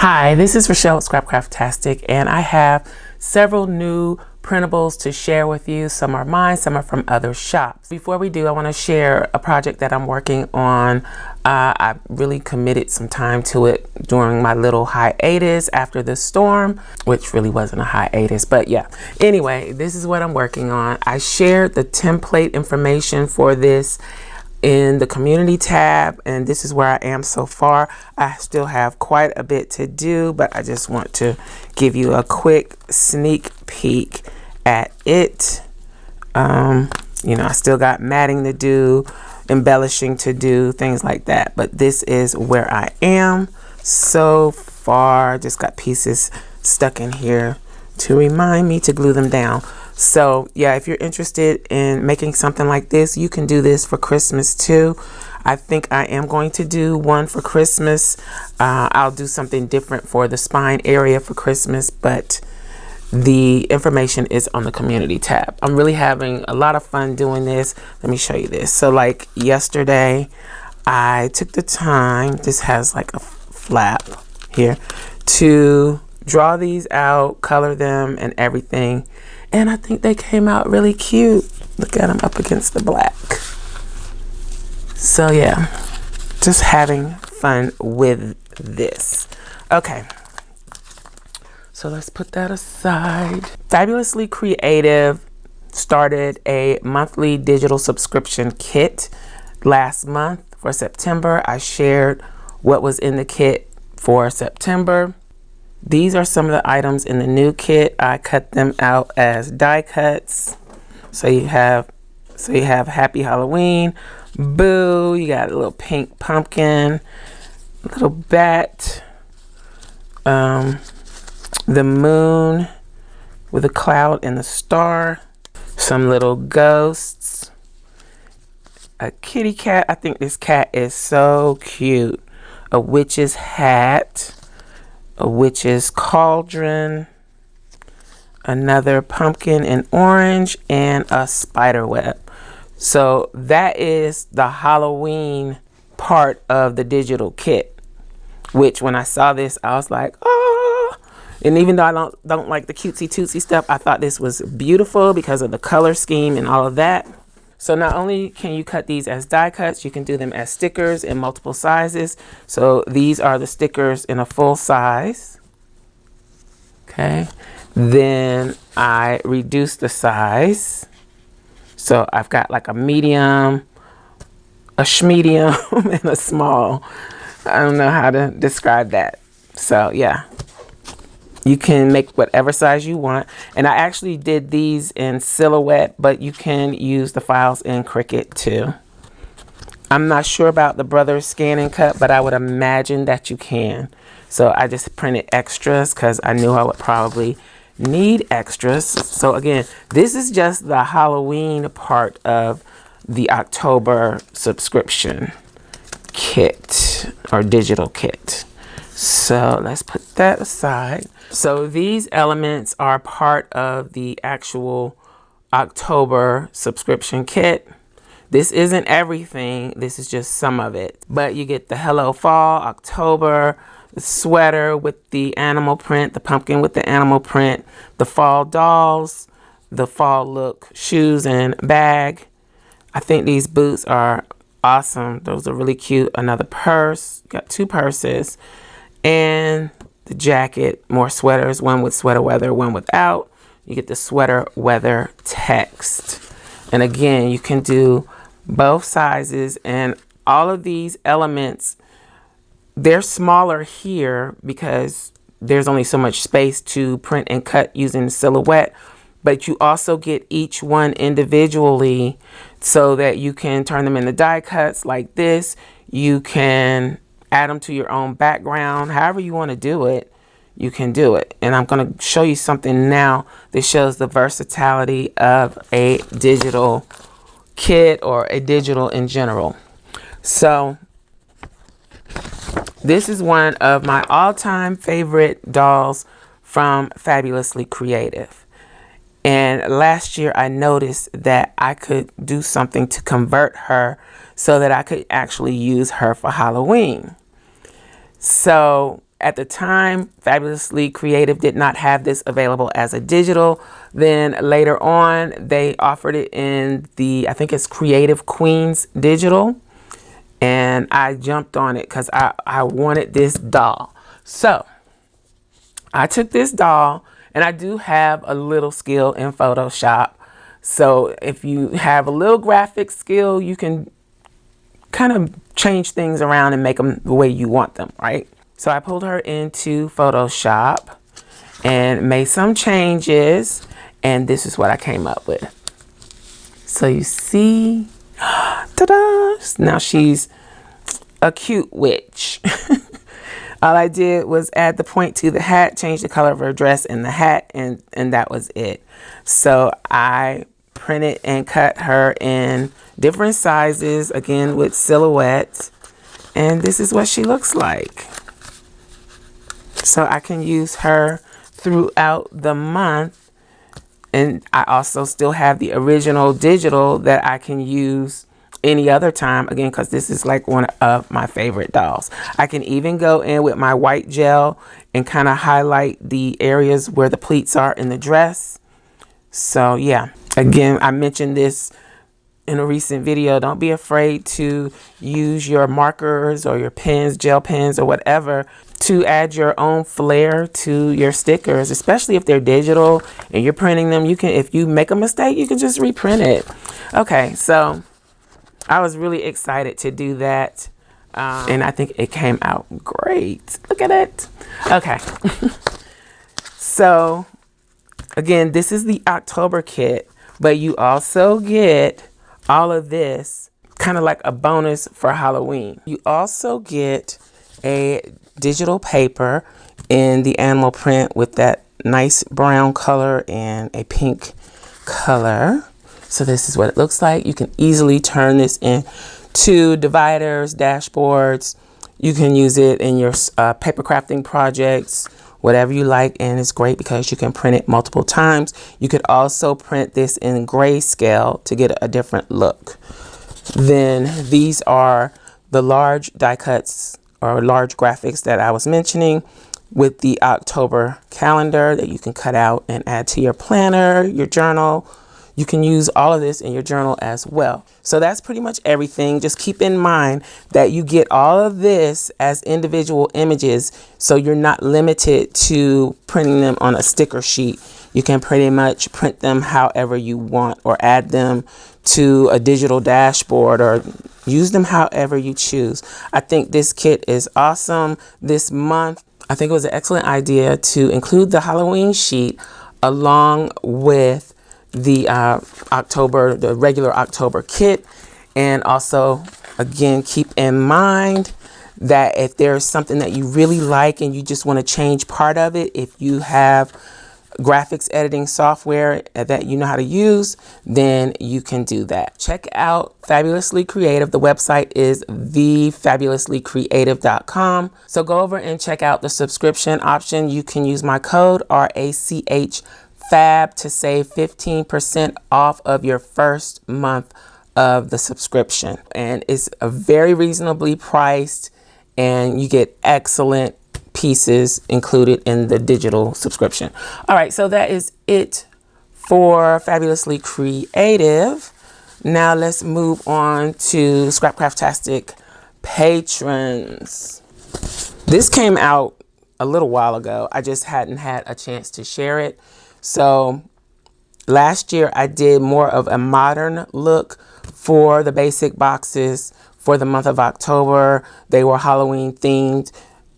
Hi, this is Rachelle with Scrapcraftastic, and I have several new printables to share with you. Some are mine, some are from other shops. Before we do, I want to share a project that I'm working on. I really committed some time to it during my little hiatus after the storm, which really wasn't a hiatus, but yeah. Anyway, this is what I'm working on. I shared the template information for this in the community tab, and this is where I am so far. I still have quite a bit to do, but I just want to give you a quick sneak peek at it. You know, I still got matting to do, embellishing to do, things like that, but this is where I am so far. Just got pieces stuck in here to remind me to glue them down. So yeah, if you're interested in making something like this, you can do this for Christmas too. I think I am going to do one for Christmas. I'll do something different for the spine area for Christmas, but the information is on the community tab. I'm really having a lot of fun doing this. Let me show you this. So like yesterday, I took the time, this has like a flap here, to draw these out, color them and everything. And I think they came out really cute. Look at them up against the black. So yeah, just having fun with this. Okay, so let's put that aside. Fabulously Creative started a monthly digital subscription kit last month for September. I shared what was in the kit for September. These are some of the items in the new kit. I cut them out as die cuts. So you have Happy Halloween, Boo, you got a little pink pumpkin, little bat, the moon with a cloud and the star, some little ghosts, a kitty cat. I think this cat is so cute. A witch's hat, a witch's cauldron, another pumpkin in orange, and a spider web. So that is the Halloween part of the digital kit, which when I saw this, I was like, oh. And even though I don't like the cutesy tootsie stuff, I thought this was beautiful because of the color scheme and all of that. So not only can you cut these as die cuts, you can do them as stickers in multiple sizes. So these are the stickers in a full size. Okay. Then I reduce the size. So I've got like a medium, a schmedium, and a small. I don't know how to describe that. So yeah. You can make whatever size you want. And I actually did these in silhouette, but you can use the files in Cricut too. I'm not sure about the Brothers Scan and Cut, but I would imagine that you can. So I just printed extras because I knew I would probably need extras. So again, this is just the Halloween part of the October subscription kit or digital kit. So let's put that aside. So these elements are part of the actual October subscription kit. This isn't everything, this is just some of it. But you get the Hello Fall, October, the sweater with the animal print, the pumpkin with the animal print, the fall dolls, the fall look shoes and bag. I think these boots are awesome. Those are really cute. Another purse, got two purses. And the jacket, more sweaters, one with sweater weather, one without. You get the sweater weather text. And again, you can do both sizes, and all of these elements, they're smaller here because there's only so much space to print and cut using the silhouette, but you also get each one individually so that you can turn them into die cuts like this. You can add them to your own background. However you want to do it, you can do it. And I'm going to show you something now that shows the versatility of a digital kit or a digital in general. So this is one of my all-time favorite dolls from Fabulously Creative. And last year I noticed that I could do something to convert her so that I could actually use her for Halloween. So at the time, Fabulously Creative did not have this available as a digital. Then later on, they offered it in the, I think it's Creative Queens digital. And I jumped on it because I wanted this doll. So I took this doll, and I do have a little skill in Photoshop. So if you have a little graphic skill, you can kind of change things around and make them the way you want them, right? So I pulled her into Photoshop and made some changes, and this is what I came up with. So you see, ta-da! Now she's a cute witch. All I did was add the point to the hat, change the color of her dress and the hat, and that was it. So I printed and cut her in different sizes, again with silhouettes, and this is what she looks like. So I can use her throughout the month, and I also still have the original digital that I can use any other time, again, because this is like one of my favorite dolls. I can even go in with my white gel and kind of highlight the areas where the pleats are in the dress. So yeah, again, I mentioned this in a recent video. Don't be afraid to use your markers or your pens, gel pens or whatever, to add your own flair to your stickers, especially if they're digital and you're printing them. You can, if you make a mistake, you can just reprint it. Okay, so I was really excited to do that, and I think it came out great. Look at it. Okay. So again, this is the October kit, but you also get all of this kind of like a bonus for Halloween. You also get a digital paper in the animal print with that nice brown color and a pink color. So this is what it looks like. You can easily turn this into dividers, dashboards. You can use it in your paper crafting projects, whatever you like, and it's great because you can print it multiple times. You could also print this in grayscale to get a different look. Then these are the large die cuts or large graphics that I was mentioning with the October calendar that you can cut out and add to your planner, your journal. You can use all of this in your journal as well. So that's pretty much everything. Just keep in mind that you get all of this as individual images, so you're not limited to printing them on a sticker sheet. You can pretty much print them however you want, or add them to a digital dashboard, or use them however you choose. I think this kit is awesome this month. I think it was an excellent idea to include the Halloween sheet along with the the regular October kit. And also, again, keep in mind that if there's something that you really like and you just want to change part of it, if you have graphics editing software that you know how to use, then you can do that. Check out Fabulously Creative. The website is thefabulouslycreative.com. So go over and check out the subscription option. You can use my code RACH FAB to save 15% off of your first month of the subscription. And it's a very reasonably priced, and you get excellent pieces included in the digital subscription. All right, so that is it for Fabulously Creative. Now let's move on to Scrapcraftastic patrons. This came out a little while ago. I just hadn't had a chance to share it. So last year I did more of a modern look for the basic boxes for the month of October. They were Halloween themed.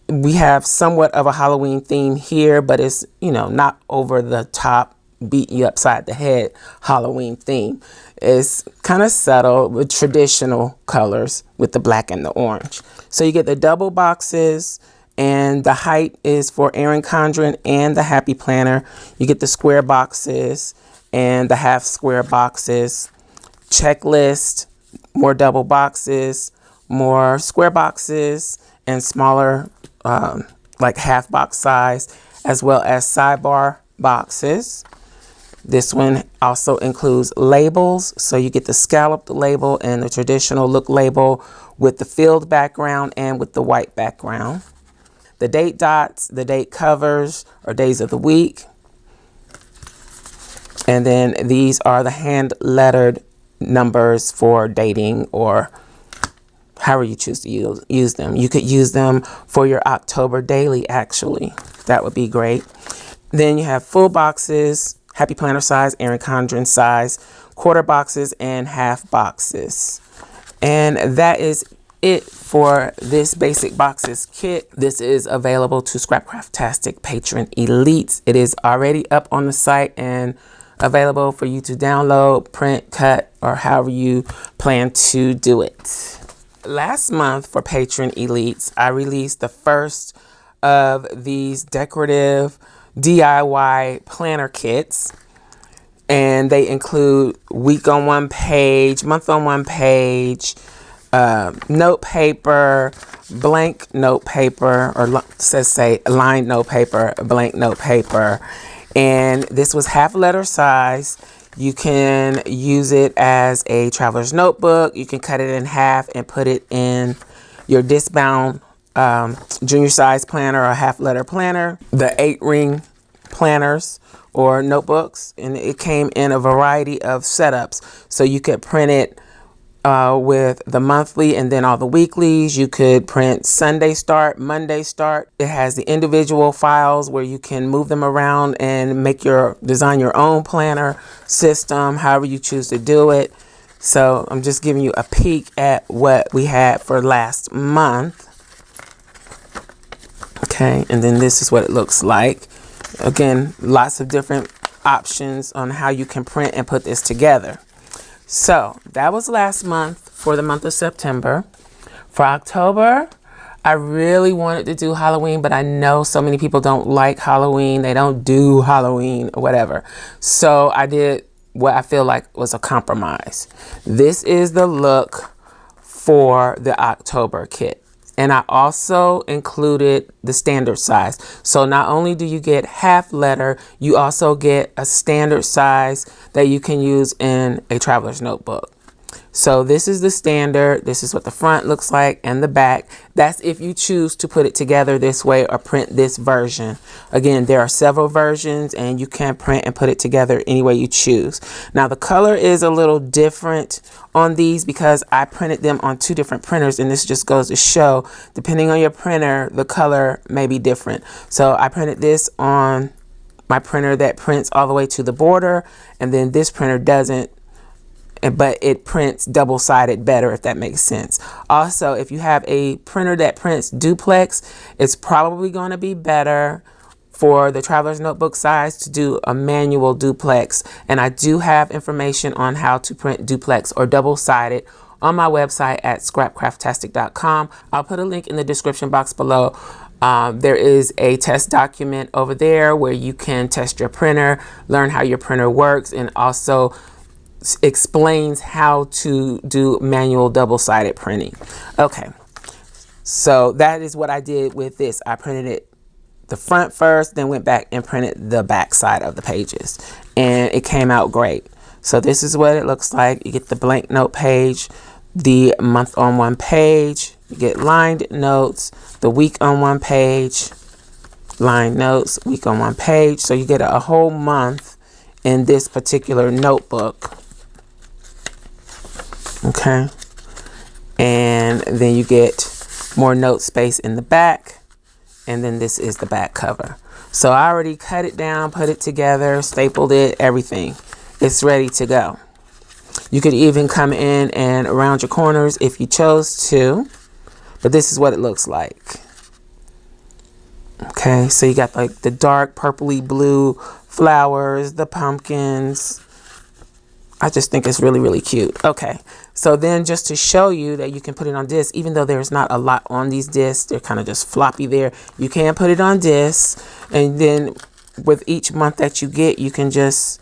We have somewhat of a Halloween theme here, but it's, you know, not over the top, beat you upside the head Halloween theme. It's kind of subtle with traditional colors with the black and the orange. So you get the double boxes, and the height is for Erin Condren and the Happy Planner. You get the square boxes and the half square boxes. Checklist, more double boxes, more square boxes, and smaller like half box size, as well as sidebar boxes. This one also includes labels, so you get the scalloped label and the traditional look label with the filled background and with the white background. the date dots, the date covers or days of the week. And then these are the hand lettered numbers for dating or however you choose to use them. You could use them for your October daily, actually. That would be great. Then you have full boxes, Happy Planner size, Erin Condren size, quarter boxes, and half boxes. And that is it for this basic boxes kit. This is available to Scrapcraftastic Patron Elites. It is already up on the site and available for you to download, print, cut, or however you plan to do it. Last month for Patron Elites, I released the first of these decorative DIY planner kits, and they include week on one page, month on one page, note paper, blank note paper, or say lined note paper, blank note paper. And this was half letter size. You can use it as a traveler's notebook. You can cut it in half and put it in your disc bound junior size planner or half letter planner, the 8-ring planners or notebooks. And it came in a variety of setups. So you could print it with the monthly and then all the weeklies. You could print Sunday start, Monday start. It has the individual files where you can move them around and design your own planner system, however you choose to do it. So I'm just giving you a peek at what we had for last month. Okay, and then this is what it looks like. Again, lots of different options on how you can print and put this together. So that was last month for the month of September. For October, I really wanted to do Halloween, but I know so many people don't like Halloween. They don't do Halloween or whatever. So I did what I feel like was a compromise. This is the look for the October kit. And I also included the standard size. So not only do you get half letter, you also get a standard size that you can use in a traveler's notebook. So this is the standard. This is what the front looks like and the back. That's if you choose to put it together this way or print this version. Again, there are several versions and you can print and put it together any way you choose. Now the color is a little different on these because I printed them on 2 different printers, and this just goes to show depending on your printer, the color may be different. So I printed this on my printer that prints all the way to the border, and then this printer doesn't, but it prints double-sided better, if that makes sense. Also, if you have a printer that prints duplex, it's probably going to be better for the traveler's notebook size to do a manual duplex. And I do have information on how to print duplex or double-sided on my website at scrapcraftastic.com. I'll put a link in the description box below. There is a test document over there where you can test your printer, learn how your printer works, and also explains how to do manual double-sided printing. Okay, so that is what I did with this. I printed it the front first, then went back and printed the back side of the pages, and it came out great. So this is what it looks like. You get the blank note page, the month on one page, you get lined notes, the week on one page, lined notes, week on one page. So you get a whole month in this particular notebook. Okay, and then you get more note space in the back, and then this is the back cover. So I already cut it down, put it together, stapled it, everything. It's ready to go. You could even come in and around your corners if you chose to, but this is what it looks like. Okay, so you got like the dark purpley blue flowers, the pumpkins. I just think it's really, really cute. Okay, so then just to show you that you can put it on disc, even though there's not a lot on these discs, they're kind of just floppy there. You can put it on disc, and then with each month that you get, you can just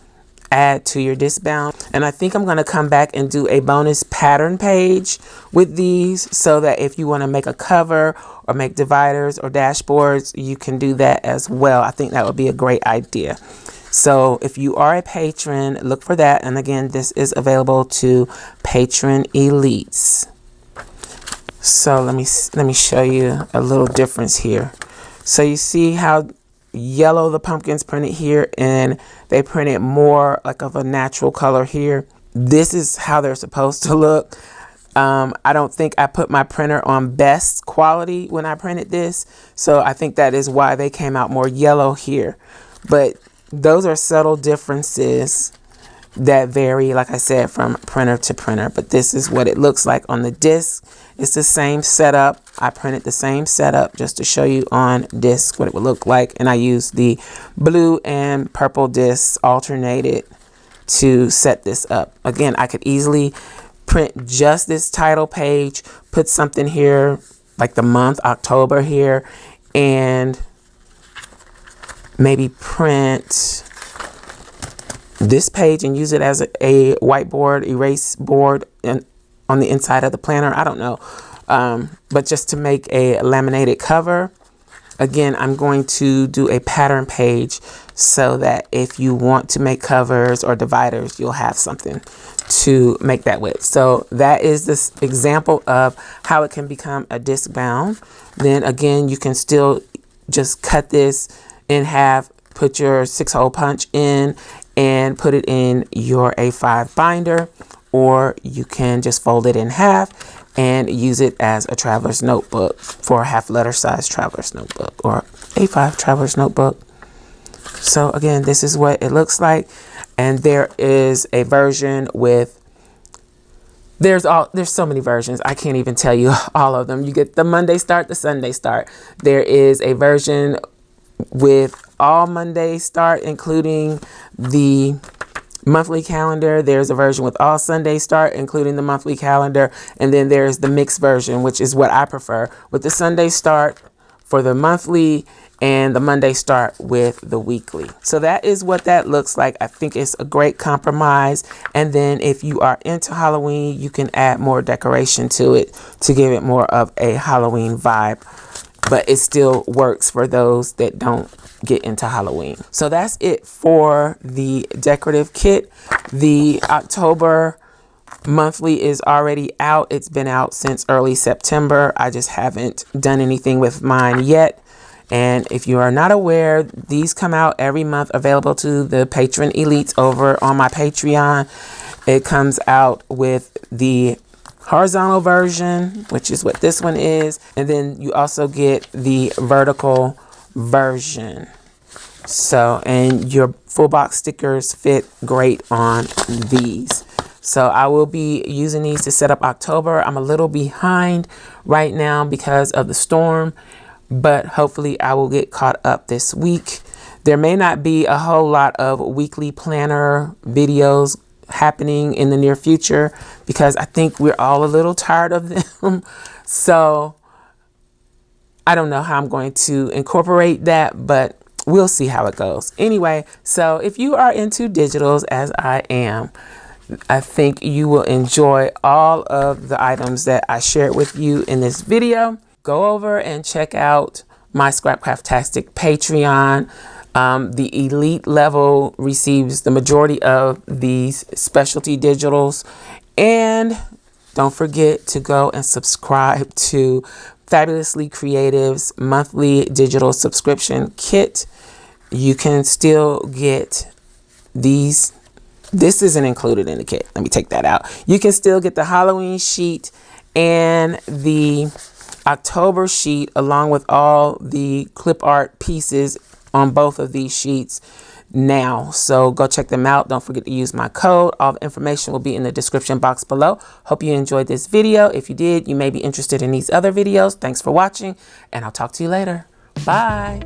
add to your disc bound. And I think I'm going to come back and do a bonus pattern page with these so that if you want to make a cover or make dividers or dashboards, you can do that as well. I think that would be a great idea. So if you are a patron, look for that. And again, this is available to Patron Elites. So let me show you a little difference here. So you see how yellow the pumpkin's printed here, and they printed more like of a natural color here. This is how they're supposed to look. I don't think I put my printer on best quality when I printed this, so I think that is why they came out more yellow here. But those are subtle differences that vary, like I said, from printer to printer. But this is what it looks like on the disc. It's the same setup. I printed the same setup just to show you on disc what it would look like. And I used the blue and purple discs alternated to set this up. Again, I could easily print just this title page, put something here like the month October here, and maybe print this page and use it as a whiteboard erase board on the inside of the planner. I don't know, but just to make a laminated cover. Again, I'm going to do a pattern page so that if you want to make covers or dividers, you'll have something to make that with. So that is this example of how it can become a disc bound. Then again, you can still just cut this in half, put your 6-hole punch in, and put it in your A5 binder, or you can just fold it in half and use it as a traveler's notebook for a half letter size traveler's notebook or A5 traveler's notebook. So again, this is what it looks like. And there is a version with, there's so many versions. I can't even tell you all of them. You get the Monday start, the Sunday start. There is a version with all Monday start, including the monthly calendar. There's a version with all Sunday start, including the monthly calendar. And then there's the mixed version, which is what I prefer, with the Sunday start for the monthly and the Monday start with the weekly. So that is what that looks like. I think it's a great compromise. And then if you are into Halloween, you can add more decoration to it to give it more of a Halloween vibe. But it still works for those that don't get into Halloween. So that's it for the decorative kit. The October monthly is already out. It's been out since early September. I just haven't done anything with mine yet. And if you are not aware, these come out every month, available to the patron elites over on my Patreon. It comes out with the horizontal version, which is what this one is, and then you also get the vertical version. So, and your full box stickers fit great on these. So I will be using these to set up October. I'm a little behind right now because of the storm, but hopefully I will get caught up this week. There may not be a whole lot of weekly planner videos happening in the near future because I think we're all a little tired of them. So I don't know how I'm going to incorporate that, but we'll see how it goes. Anyway, so if you are into digitals as I am, I think you will enjoy all of the items that I shared with you in this video. Go over and check out my Scrapcraftastic Patreon. The elite level receives the majority of these specialty digitals. And don't forget to go and subscribe to Fabulously Creative's monthly digital subscription kit. You can still get these. This isn't included in the kit. Let me take that out. You can still get the Halloween sheet and the October sheet along with all the clip art pieces on both of these sheets now. So go check them out. Don't forget to use my code. All the information will be in the description box below. Hope you enjoyed this video. If you did, you may be interested in these other videos. Thanks for watching, and I'll talk to you later. Bye.